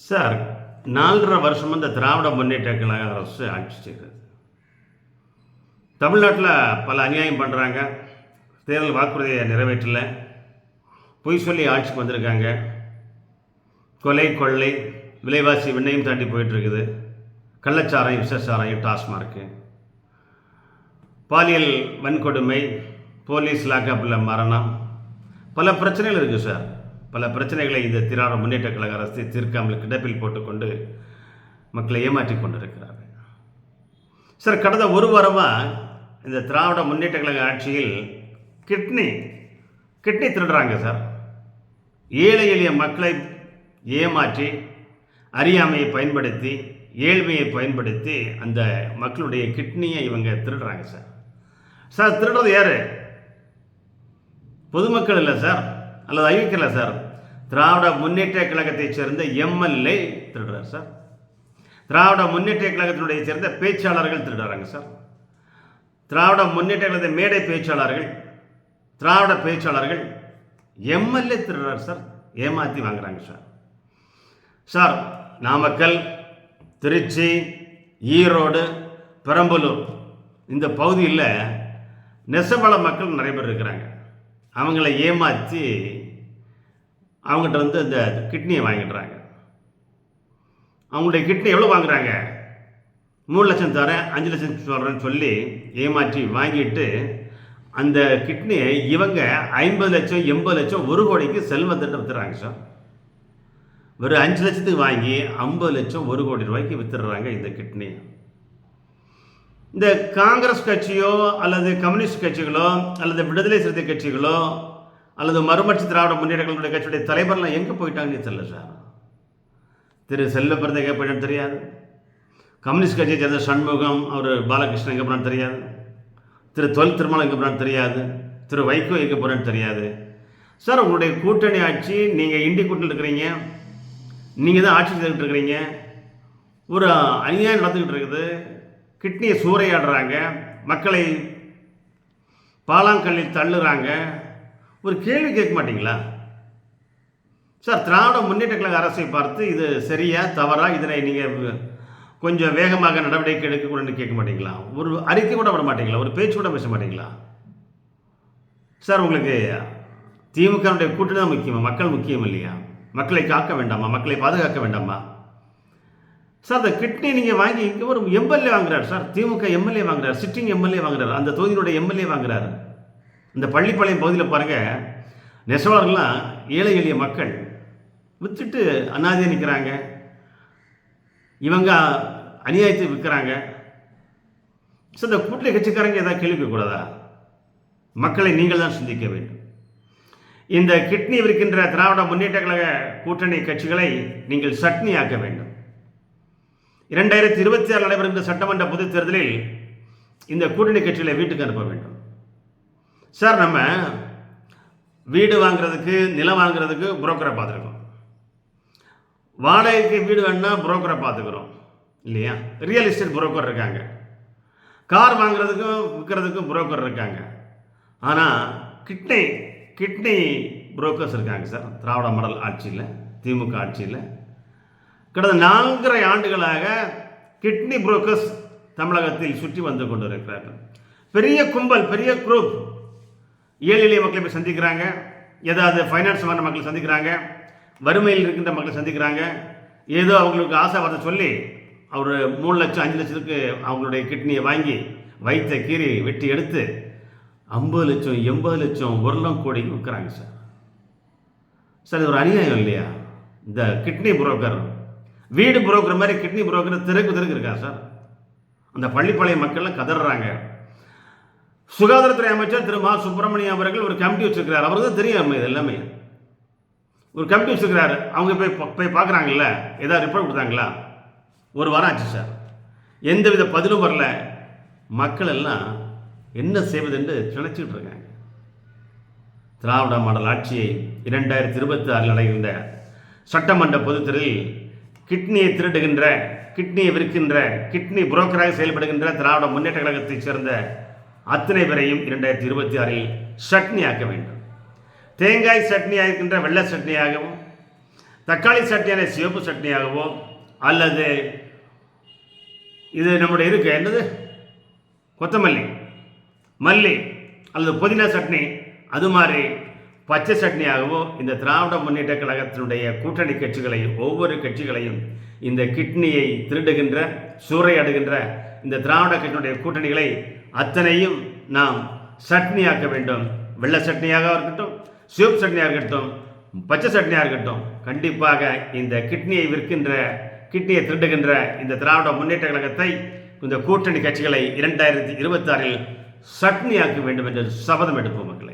Sir, 4½ வருஷம் இந்த திராவிட முன்னேற்ற கழக அரசு ஆட்சி செய்கிறது. தமிழ்நாட்டில் பல அநியாயம் பண்ணுறாங்க. தேர்தல் வாக்குறுதியை நிறைவேற்றல, பொய் சொல்லி ஆட்சிக்கு வந்திருக்காங்க. கொலை, கொள்ளை, விலைவாசி விண்ணையும் தாண்டி போயிட்டுருக்குது. கள்ளச்சாராயம், விஷச்சாராயம், டாஸ்மார்க்கு, பாலியல் வன்கொடுமை, போலீஸ் லாக்கப்பில் மரணம், பல பிரச்சனைகள் இருக்குது சார். பல பிரச்சனைகளை இந்த திராவிட முன்னேற்ற கழக அரசு தீர்க்காமல் கிடப்பில் போட்டுக்கொண்டு மக்களை ஏமாற்றி கொண்டிருக்கிறார்கள். சார், கடந்த ஒரு வாரமாக இந்த திராவிட முன்னேற்ற கழக ஆட்சியில் கிட்னி திருடுறாங்க சார். ஏழை எளிய மக்களை ஏமாற்றி, அறியாமையை பயன்படுத்தி, ஏழ்மையை பயன்படுத்தி அந்த மக்களுடைய கிட்னியை இவங்க திருடுறாங்க சார். சார், திருடுறது யார்? பொதுமக்கள் இல்லை சார், அல்லது அறிவிக்கல சார். திராவிட முன்னேற்ற கழகத்தைச் சேர்ந்த எம்எல்ஏ திருடுறார் சார். திராவிட முன்னேற்ற கழகத்தினுடைய சேர்ந்த பேச்சாளர்கள் திருடுறாங்க சார். திராவிட முன்னேற்ற கழகத்தை மேடை பேச்சாளர்கள், திராவிட பேச்சாளர்கள் எம்எல்ஏ திருடுறார் சார். ஏமாற்றி வாங்குறாங்க சார். சார், நாமக்கல், திருச்சி, ஈரோடு, பெரம்பலூர் இந்த பகுதியில் நெசவள மக்கள் நிறைய பேர் இருக்கிறாங்க. அவங்கள ஏமாற்றி அவங்ககிட்ட இந்த கிட்னியை வாங்கிடுறாங்க. அவங்களுடைய கிட்னி எவ்வளோ வாங்குறாங்க? 3 லட்சம் தரேன், 5 லட்சம் சொல்கிறேன்னு சொல்லி ஏமாற்றி வாங்கிட்டு அந்த கிட்னியை இவங்க 50 லட்சம், 80 லட்சம், 1 கோடிக்கு செல்வத்திட்ட வித்துறாங்க சார். வெறும் 5 லட்சத்துக்கு வாங்கி 50 லட்சம், 1 கோடி ரூபாய்க்கு வித்துடுறாங்க இந்த கிட்னி. இந்த காங்கிரஸ் கட்சியோ அல்லது கம்யூனிஸ்ட் கட்சிகளோ அல்லது விடுதலை சிறுத்தை கட்சிகளோ அல்லது மறுமலர்ச்சி திராவிட முன்னேற்ற கழக கட்சியுடைய தலைவர்லாம் எங்கே போயிட்டாங்கன்னு தெரியல சார். திரு செல்வப்பிரதி எங்கே போயிட்டான்னு தெரியாது. கம்யூனிஸ்ட் கட்சியை சேர்ந்த சண்முகம், அவர் பாலகிருஷ்ணன் எங்கே போனான்னு தெரியாது. திரு தொல் திருமணம் எங்கே போனான்னு தெரியாது. திரு வைகோ எங்கே போனான்னு தெரியாது. சார், உங்களுடைய கூட்டணி ஆட்சி, நீங்கள் இண்டி கூட்டணியில் இருக்கிறீங்க, நீங்கள் தான் ஆட்சி செய்துக்கிட்டு இருக்கிறீங்க. ஒரு அநியாயம் நடந்துக்கிட்டு இருக்குது. கிட்னியை சூறையாடுறாங்க, மக்களை பாலாங்கல்லில் தள்ளுறாங்க. ஒரு கேள்வி கேட்க மாட்டீங்களா சார்? திராவிட முன்னேற்ற கழக அரசை பார்த்து இது சரியா தவறா, இதனை நீங்கள் கொஞ்சம் வேகமாக நடவடிக்கை எடுக்கக்கூடாதுன்னு கேட்க மாட்டீங்களா? ஒரு அறிக்கை கூட விட மாட்டீங்களா? ஒரு பேச்சு கூட பேச மாட்டீங்களா சார்? உங்களுக்கு திமுகவுடைய கூட்டணி தான் முக்கியமா? மக்கள் முக்கியம் இல்லையா? மக்களை காக்க வேண்டாமா? மக்களை பாதுகாக்க வேண்டாமா சார்? அந்த கிட்னி நீங்கள் வாங்கி இங்கே ஒரு எம்எல்ஏ வாங்குறாரு சார். திமுக எம்எல்ஏ வாங்குறாரு, சிட்டிங் எம்எல்ஏ வாங்குறாரு, அந்த தொகுதியினுடைய எம்எல்ஏ வாங்குறாரு. இந்த பள்ளிப்பாளையம் பகுதியில் பாருங்கள், நெசவாளர்கள்லாம் ஏழை எளிய மக்கள் விற்றுட்டு அனாதையாக நிற்கிறாங்க. இவங்க அநியாயத்தை விற்கிறாங்க சார். இந்த கூட்டணி கட்சிக்காரங்க ஏதாவது கேள்வி கேட்கக்கூடாதா? மக்களை நீங்கள் தான் சிந்திக்க வேண்டும். இந்த கிட்னி விற்கின்ற திராவிட முன்னேற்ற கழக கூட்டணி கட்சிகளை நீங்கள் சட்னி ஆக்க வேண்டும். 2026 நடைபெறுகின்ற சட்டமன்ற பொதுத் தேர்தலில் இந்த கூட்டணி கட்சிகளை வீட்டுக்கு அனுப்ப வேண்டும் சார். நம்ம வீடு வாங்குறதுக்கு, நிலம் வாங்குறதுக்கு புரோக்கரை பார்த்துருக்கோம். வாடகைக்கு வீடு வேணுன்னா புரோக்கரை பார்த்துக்கிறோம் இல்லையா? ரியல் எஸ்டேட் புரோக்கர் இருக்காங்க. கார் வாங்குறதுக்கும் விற்கிறதுக்கும் புரோக்கர் இருக்காங்க. ஆனால் கிட்னி புரோக்கர்ஸ் இருக்காங்க சார். திராவிட மாடல் ஆட்சியில், திமுக ஆட்சியில் கடந்த 4½ ஆண்டுகளாக கிட்னி புரோக்கர்ஸ் தமிழகத்தில் சுற்றி வந்து கொண்டு இருக்கிறார்கள். பெரிய கும்பல், பெரிய குரூப் ஏழை எளிய மக்களை போய் சந்திக்கிறாங்க. ஏதாவது ஃபைனான்ஸ் வாங்கின மக்களை சந்திக்கிறாங்க, வறுமையில் இருக்கின்ற மக்களை சந்திக்கிறாங்க. ஏதோ அவங்களுக்கு ஆசை வார்த்தை சொல்லி அவர் 3 லட்சம், 5 லட்சத்துக்கு அவங்களுடைய கிட்னியை வாங்கி வயிற்றை கீறி வெட்டி எடுத்து 50 லட்சம், 80 லட்சம், 1 கோடிக்கு விற்கிறாங்க சார். சார், இது ஒரு அநியாயம் இல்லையா? இந்த கிட்னி புரோக்கர், வீடு புரோக்கர் மாதிரி கிட்னி புரோக்கர் தெருக்கு இருக்கா சார். அந்த பள்ளிப்பாளைய மக்கள்லாம் கதறாங்க. சுகாதாரத்துறை அமைச்சர் திரு மா சுப்பிரமணியம் அவர்கள் ஒரு கமிட்டி வச்சிருக்கிறார். அவருக்கு தான் தெரியும் இது எல்லாமே. ஒரு கமிட்டி வச்சிருக்கிறாரு. அவங்க போய் பார்க்குறாங்கல்ல, ஏதாவது ரிப்போர்ட் கொடுத்தாங்களா? 1 வாரம் ஆச்சு சார். எந்தவித பதிலும் வரல. மக்கள் எல்லாம் என்ன செய்வது என்று நினைச்சிட்டு இருக்காங்க. திராவிட மாடல் ஆட்சியை 2026 நடைகின்ற சட்டமன்ற பொதுத்தேர்தலில் கிட்னியை திருடுகின்ற, கிட்னியை விற்கின்ற, கிட்னி புரோக்கராக செயல்படுகின்ற திராவிட முன்னேற்ற கழகத்தைச் சேர்ந்த அத்தனை பேரையும் 2026 சட்னி ஆக்க வேண்டும். தேங்காய் சட்னியாக இருக்கின்ற வெள்ளை சட்னியாகவும், தக்காளி சட்னியான சிவப்பு சட்னியாகவோ அல்லது இது நம்முடைய இருக்கு என்னது கொத்தமல்லி மல்லி அல்லது புதினா சட்னி அது மாதிரி பச்சை சட்னியாகவோ இந்த திராவிட முன்னேற்ற கழகத்தினுடைய கூட்டணி கட்சிகளை ஒவ்வொரு கட்சிகளையும் இந்த கிட்னியை திருடுகின்ற சூறையாடுகின்ற இந்த திராவிட கட்சியினுடைய கூட்டணிகளை அத்தனையும் நாம் சட்னியாக்க வேண்டும். வெள்ளை சட்னியாக இருக்கட்டும், சிவப்பு சட்னியாக இருக்கட்டும், பச்சை சட்னியாக இருக்கட்டும், கண்டிப்பாக இந்த கிட்னியை விற்கின்ற கிட்னியை திருடுகின்ற இந்த திராவிட முன்னேற்ற கழகத்தை இந்த கூட்டணி கட்சிகளை 2026 சட்னியாக்க வேண்டும் என்று சபதம் எடுப்போம் மக்கள்.